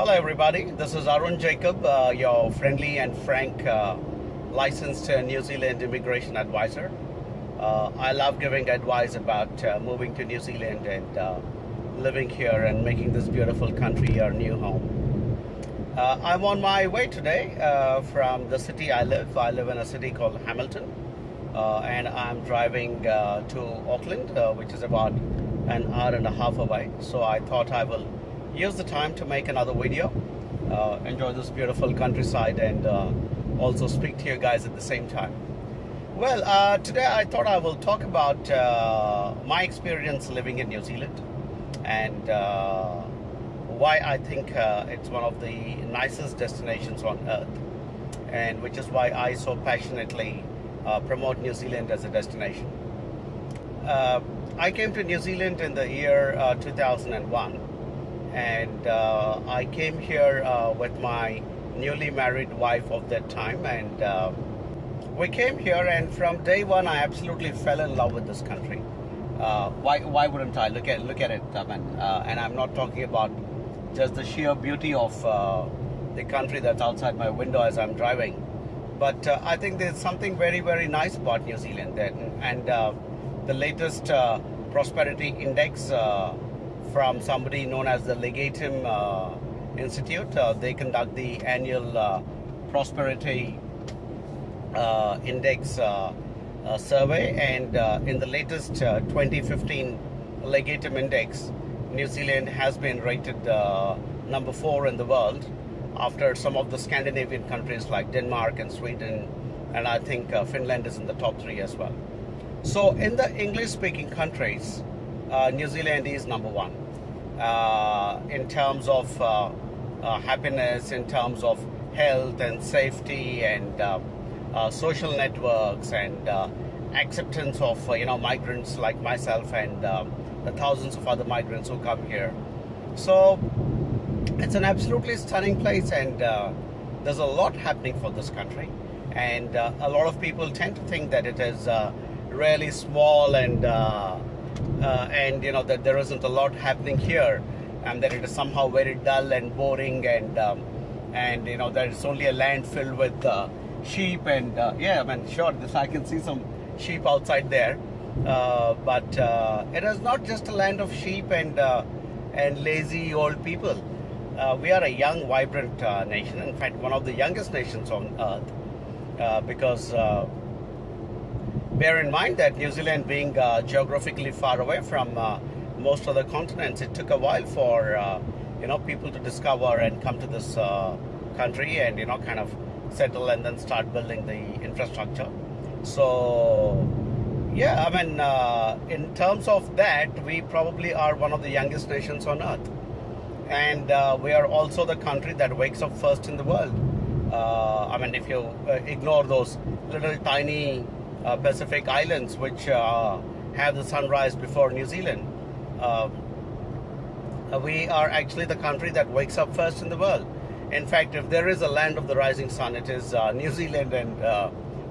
Hello everybody, this is Arun Jacob, your friendly and frank licensed New Zealand immigration advisor. I love giving advice about moving to New Zealand and living here and making this beautiful country your new home. I'm on my way today from the city I live. I live in a city called Hamilton, and I'm driving to Auckland, which is about an hour and a half away. So I thought I will use the time to make another video, enjoy this beautiful countryside, and also speak to you guys at the same time. Well, today I thought I will talk about my experience living in New Zealand and why I think it's one of the nicest destinations on earth, and which is why I so passionately promote New Zealand as a destination. I came to New Zealand in the year 2001. And I came here with my newly married wife of that time, and we came here, and from day one I absolutely fell in love with this country. Why wouldn't I? Look at it, I mean, and I'm not talking about just the sheer beauty of the country that's outside my window as I'm driving, but I think there's something very, very nice about New Zealand. And the latest prosperity index from somebody known as the Migrate Institute. They conduct the annual prosperity index survey, and in the latest 2015 Migrate index, New Zealand has been rated number 4 in the world, after some of the Scandinavian countries like Denmark and Sweden, and I think Finland is in the top 3 as well. So in the English-speaking countries, New Zealand is number 1 in terms of happiness, in terms of health and safety, and social networks, and acceptance of migrants like myself and the thousands of other migrants who come here. So it's an absolutely stunning place, and there's a lot happening for this country, and a lot of people tend to think that it is really small, and that there isn't a lot happening here, and that it is somehow very dull and boring, and there is only a land filled with sheep, and yeah, I mean, sure, I can see some sheep outside there, but it is not just a land of sheep and lazy old people. We are a young, vibrant nation, in fact one of the youngest nations on earth, because bear in mind that New Zealand being geographically far away from most of the continents, it took a while for people to discover and come to this country and kind of settle and then start building the infrastructure. So yeah, I mean, in terms of that, we probably are one of the youngest nations on earth, and we are also the country that wakes up first in the world. I mean, if you ignore those little tiny Pacific islands which have the sunrise before New Zealand, we are actually the country that wakes up first in the world. In fact, if there is a land of the rising sun, it is New Zealand and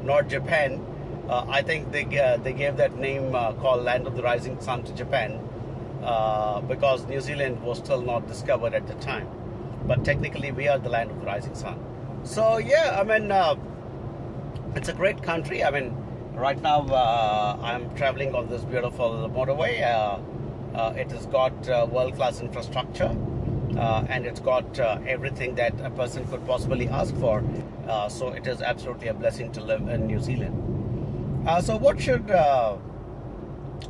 not Japan. I think they gave that name called Land of the Rising Sun to Japan because New Zealand was still not discovered at the time. But technically, we are the Land of the Rising Sun. So yeah, I mean, it's a great country. I mean, right now I'm traveling on this beautiful motorway. It has got world-class infrastructure, and it's got everything that a person could possibly ask for. So it is absolutely a blessing to live in New Zealand. So what should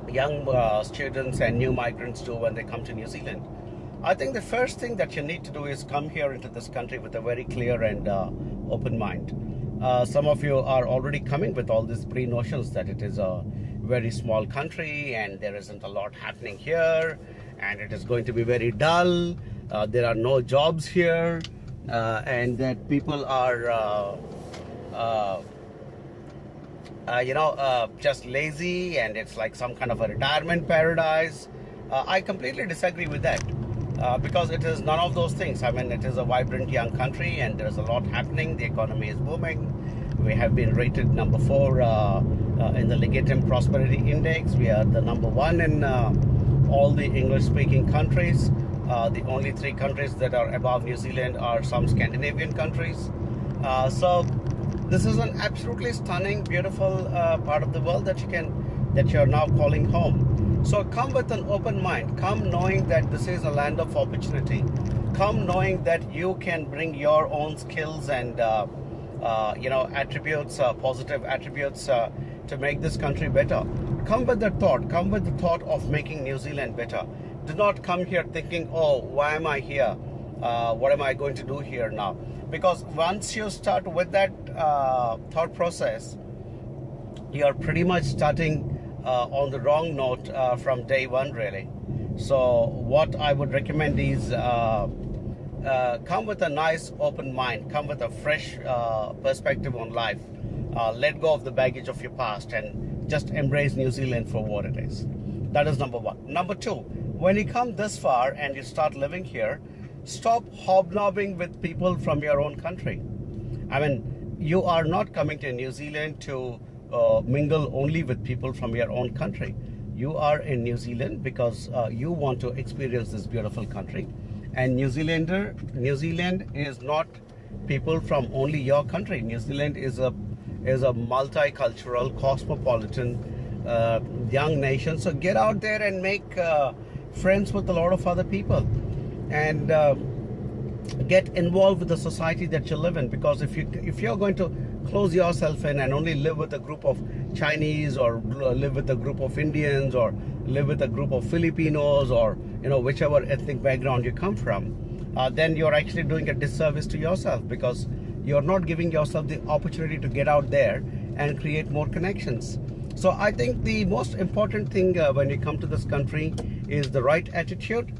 young students and new migrants do when they come to New Zealand? I think the first thing that you need to do is come here into this country with a very clear and open mind. Some of you are already coming with all these pre-notions that it is a very small country and there isn't a lot happening here, and it is going to be very dull. There are no jobs here, and that people are just lazy, and it's like some kind of a retirement paradise. I completely disagree with that, because it is none of those things. I mean, it is a vibrant young country, and there's a lot happening. The economy is booming. We have been rated number 4 in the Migrate Prosperity Index. We are the number 1 in all the English-speaking countries. The only three countries that are above New Zealand are some Scandinavian countries. So this is an absolutely stunning, beautiful part of the world that you're now calling home. So come with an open mind. Come knowing that this is a land of opportunity. Come knowing that you can bring your own skills and attributes, positive attributes to make this country better. Come with the thought. Come with the thought of making New Zealand better. Do not come here thinking, oh, why am I here? What am I going to do here now? Because once you start with that thought process, you're pretty much starting on the wrong note from day one, really. So what I would recommend is come with a nice open mind, come with a fresh perspective on life, let go of the baggage of your past and just embrace New Zealand for what it is. That is number one. Number two, when you come this far and you start living here, stop hobnobbing with people from your own country. I mean, you are not coming to New Zealand to mingle only with people from your own country. You are in New Zealand because you want to experience this beautiful country. And New Zealand is not people from only your country. New Zealand is a multicultural, cosmopolitan, young nation. So get out there and make friends with a lot of other people, and get involved with the society that you live in. Because if you're going to close yourself in and only live with a group of Chinese, or live with a group of Indians, or live with a group of Filipinos, or whichever ethnic background you come from, then you're actually doing a disservice to yourself, because you're not giving yourself the opportunity to get out there and create more connections. So I think the most important thing when you come to this country is the right attitude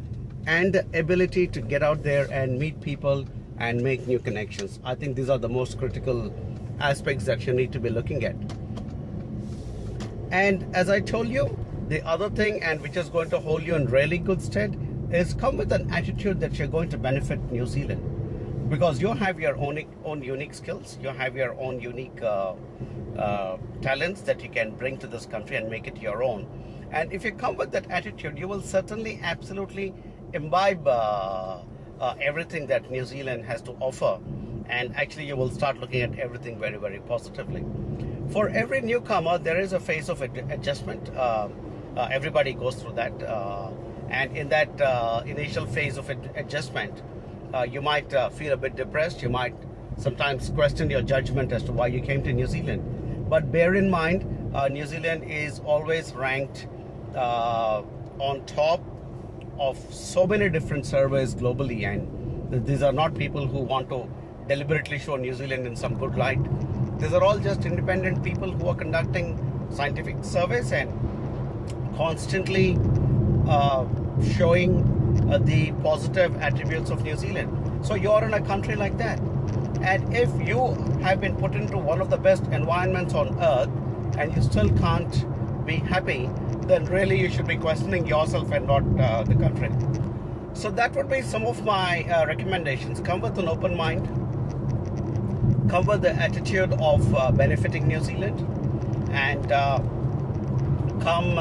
and the ability to get out there and meet people and make new connections. I think these are the most critical aspects that you need to be looking at. And as I told you, the other thing, and which is going to hold you in really good stead, is come with an attitude that you're going to benefit New Zealand. Because you have your own unique skills, you have your own unique talents that you can bring to this country and make it your own. And if you come with that attitude, you will certainly absolutely imbibe everything that New Zealand has to offer. And actually you will start looking at everything very, very positively. For every newcomer, there is a phase of adjustment. Everybody goes through that. And in that initial phase of adjustment, you might feel a bit depressed. You might sometimes question your judgment as to why you came to New Zealand. But bear in mind, New Zealand is always ranked on top of so many different surveys globally, and these are not people who want to deliberately show New Zealand in some good light. These are all just independent people who are conducting scientific surveys and constantly showing the positive attributes of New Zealand. So you're in a country like that, and if you have been put into one of the best environments on earth and you still can't be happy, then really you should be questioning yourself and not the country. So that would be some of my recommendations. Come with an open mind, come with the attitude of benefiting New Zealand, and come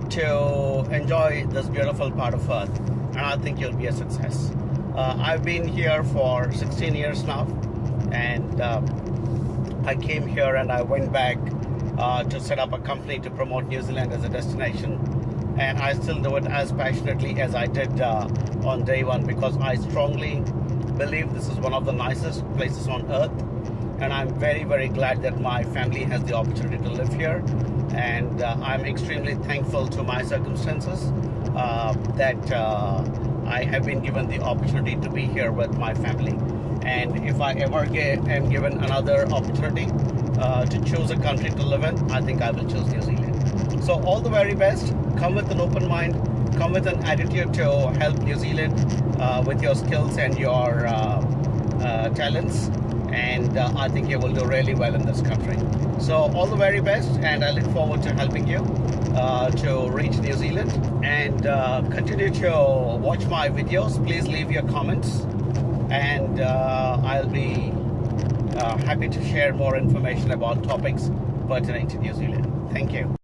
to enjoy this beautiful part of earth, and I think you'll be a success. I've been here for 16 years now, and I came here and I went back to set up a company to promote New Zealand as a destination, and I still do it as passionately as I did on day one, because I strongly believe this is one of the nicest places on earth, and I'm very, very glad that my family has the opportunity to live here, and I'm extremely thankful to my circumstances that I have been given the opportunity to be here with my family. And if I ever am given another opportunity to choose a country to live in, I think I will choose New Zealand. So all the very best. Come with an open mind, come with an attitude to help New Zealand with your skills and your talents, and I think you will do really well in this country. So all the very best, and I look forward to helping you to reach New Zealand, and continue to watch my videos. Please leave your comments, and I'll be happy to share more information about topics pertaining to New Zealand. Thank you.